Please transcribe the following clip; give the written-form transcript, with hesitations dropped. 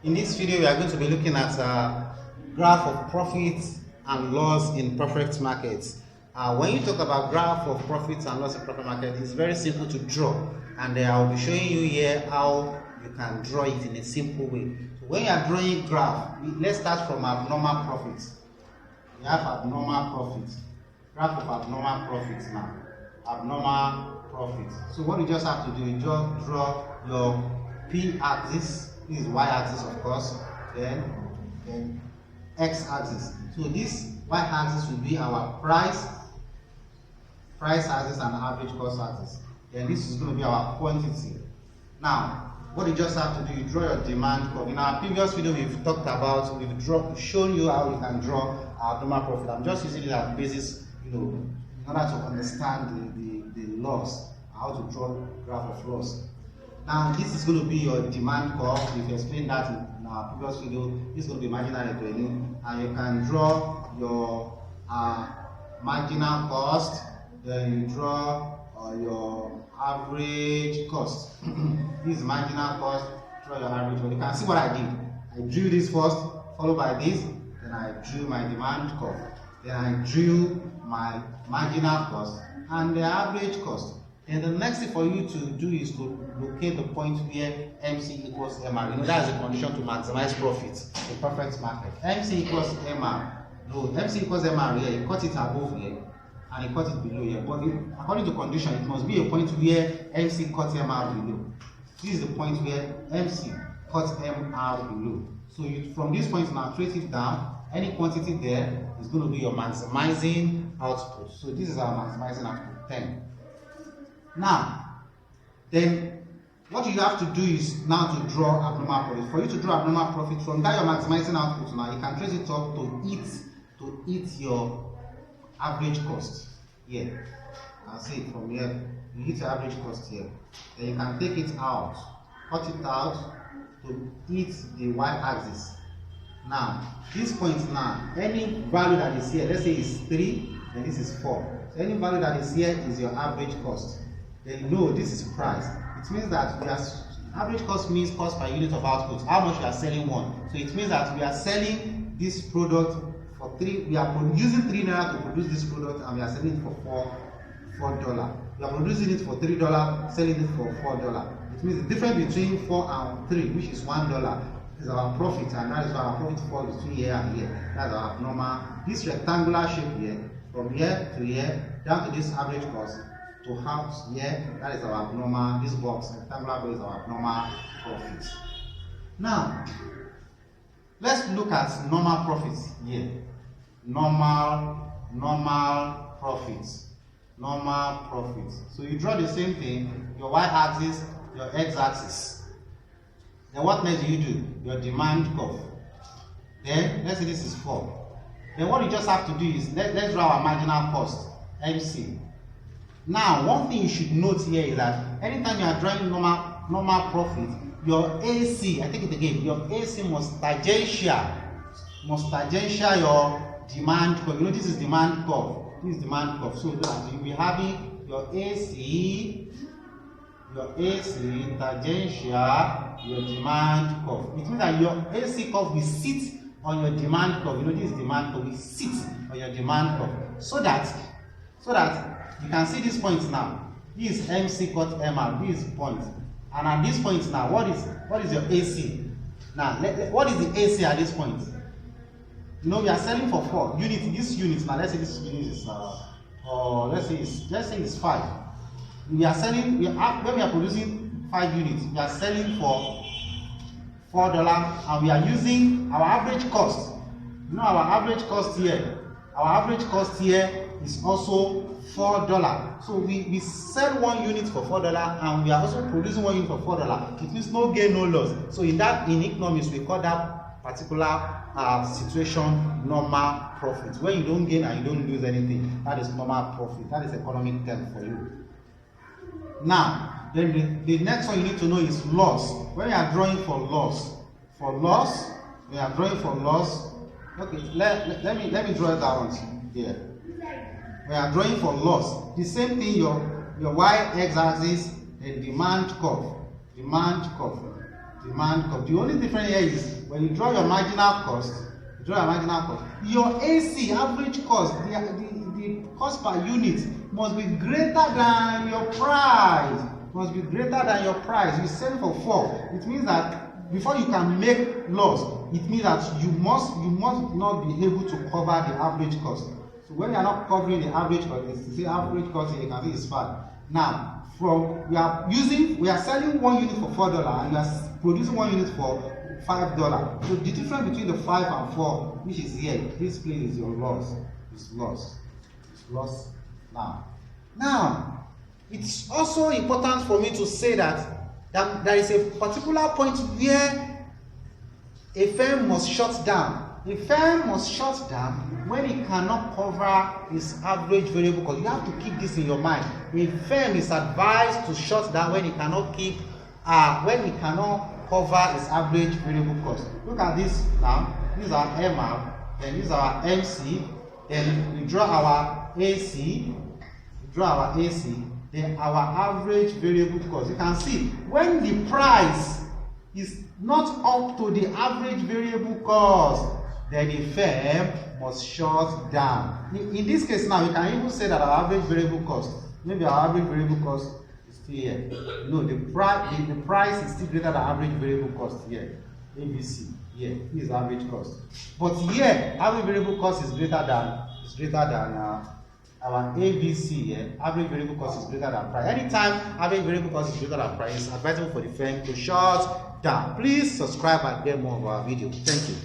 In this video, we are going to be looking at graph of profits and loss in perfect markets. When you talk about graph of profits and loss in perfect market, it's very simple to draw, and I'll be showing you here how you can draw it in a simple way. So when you are drawing graph, let's start from abnormal profits. We have abnormal profits. Graph of abnormal profits now. Abnormal profits. So what you just have to do is just draw your p-axis. This is y-axis, of course. Then x-axis. So this y-axis will be our price axis and average cost axis. Then this is going to be our quantity. Now, what you just have to do, you draw your demand curve. In our previous video, we've talked about, we've shown you how you can draw abnormal profit. I'm just using it as basis, in order to understand the loss, how to draw graph of loss. Now, this is going to be your demand curve. We've explained that in our previous video. This is going to be marginal revenue, and you can draw your marginal cost. Then you draw your average cost. This is marginal cost. Draw your average cost. You can see what I did. I drew this first, followed by this. Then I drew my demand curve. Then I drew my marginal cost and the average cost. And the next thing for you to do is to locate the point where MC equals MR. That is a condition to maximize profits in perfect market. MC equals MR. No, MC equals MR here. You cut it above here and you cut it below here. But according to condition, it must be a point where MC cuts MR below. This is the point where MC cuts MR below. So from this point now, trace it down. Any quantity there is going to be your maximizing output. So this is our maximizing output, 10. Now, then what you have to do is now to draw abnormal profit. For you to draw abnormal profit, from that you're maximizing output now, you can trace it up to eat your average cost here. I'll say it from here. You hit your average cost here. Then you can take it out, cut it out to eat the y-axis. Now, this point now, any value that is here, let's say it's 3, and this is 4. So any value that is here is your average cost. Then you know this is price. It means that average cost means cost per unit of output. How much you are selling one. So it means that we are selling this product for 3. We are using 3 naira to produce this product, and we are selling it for $4. We are producing it for $3, selling it for $4. It means the difference between 4 and 3, which is $1, is our profit, and that is why our profit falls between here and here. That's our abnormal. This rectangular shape here, from here to here, down to this average cost to house here, that is our abnormal. This box, rectangular box, is our abnormal profit. Now, let's look at normal profits here. Normal profits. Normal profits. So you draw the same thing, your y-axis, your x-axis. Then what next do you do? Your demand curve. Then let's say this is 4. Then what you just have to do is let's draw our marginal cost, MC. Now, one thing you should note here is that anytime you are drawing normal profit, your AC, I take it again, your AC must tangential your demand curve. This is demand curve. This is demand curve. So you'll be having your AC tangential your demand curve. It means that your AC curve will sit on your demand curve. This demand curve will sit on your demand curve. So that you can see this point now. This is MC cut MR. This is point. And at this point now, what is your AC? Now, what is the AC at this point? We are selling for 4 units. This unit now, let's say this unit is let's say it's 5. We are selling. When we are producing 5 units, we are selling for $4, and we are using our average cost. Our average cost here. Our average cost here is also $4. So we sell 1 unit for $4, and we are also producing 1 unit for $4. It means no gain, no loss. So in economics, we call that particular situation normal profit. When you don't gain and you don't lose anything, that is normal profit. That is economic term for you. Now, then the next one you need to know is loss. When you are drawing for loss, we are drawing for loss. Okay, let me draw that one here. We are drawing for loss. The same thing, your y-axis and demand curve. Demand cost. The only difference here is when you draw your marginal cost, your AC, average cost, the cost per unit must be greater than your price. Must be greater than your price. You sell for 4. It means that before you can make loss, it means that you must not be able to cover the average cost. So when you are not covering the average cost, it's the average cost here, you can see it's fine. Now, we are selling 1 unit for $4 and you are producing 1 unit for $5. So the difference between the 5 and 4, which is here, this place is your loss. It's loss. Now, it's also important for me to say that there is a particular point where a firm must shut down. A firm must shut down when it cannot cover its average variable cost. You have to keep this in your mind. A firm is advised to shut down when it cannot cover its average variable cost. Look at this now. This is our MR, then this is our MC, then we draw our AC, then our average variable cost. You can see when the price is not up to the average variable cost, then the firm must shut down. In this case now, we can even say that our average variable cost, maybe our average variable cost is still here. No, the price is still greater than average variable cost here. ABC, here, this is average cost. But here, average variable cost is greater than our ABC here. Average variable cost is greater than price. Anytime average variable cost is greater than price, it's advisable for the firm to shut down. Please subscribe and get more of our video. Thank you.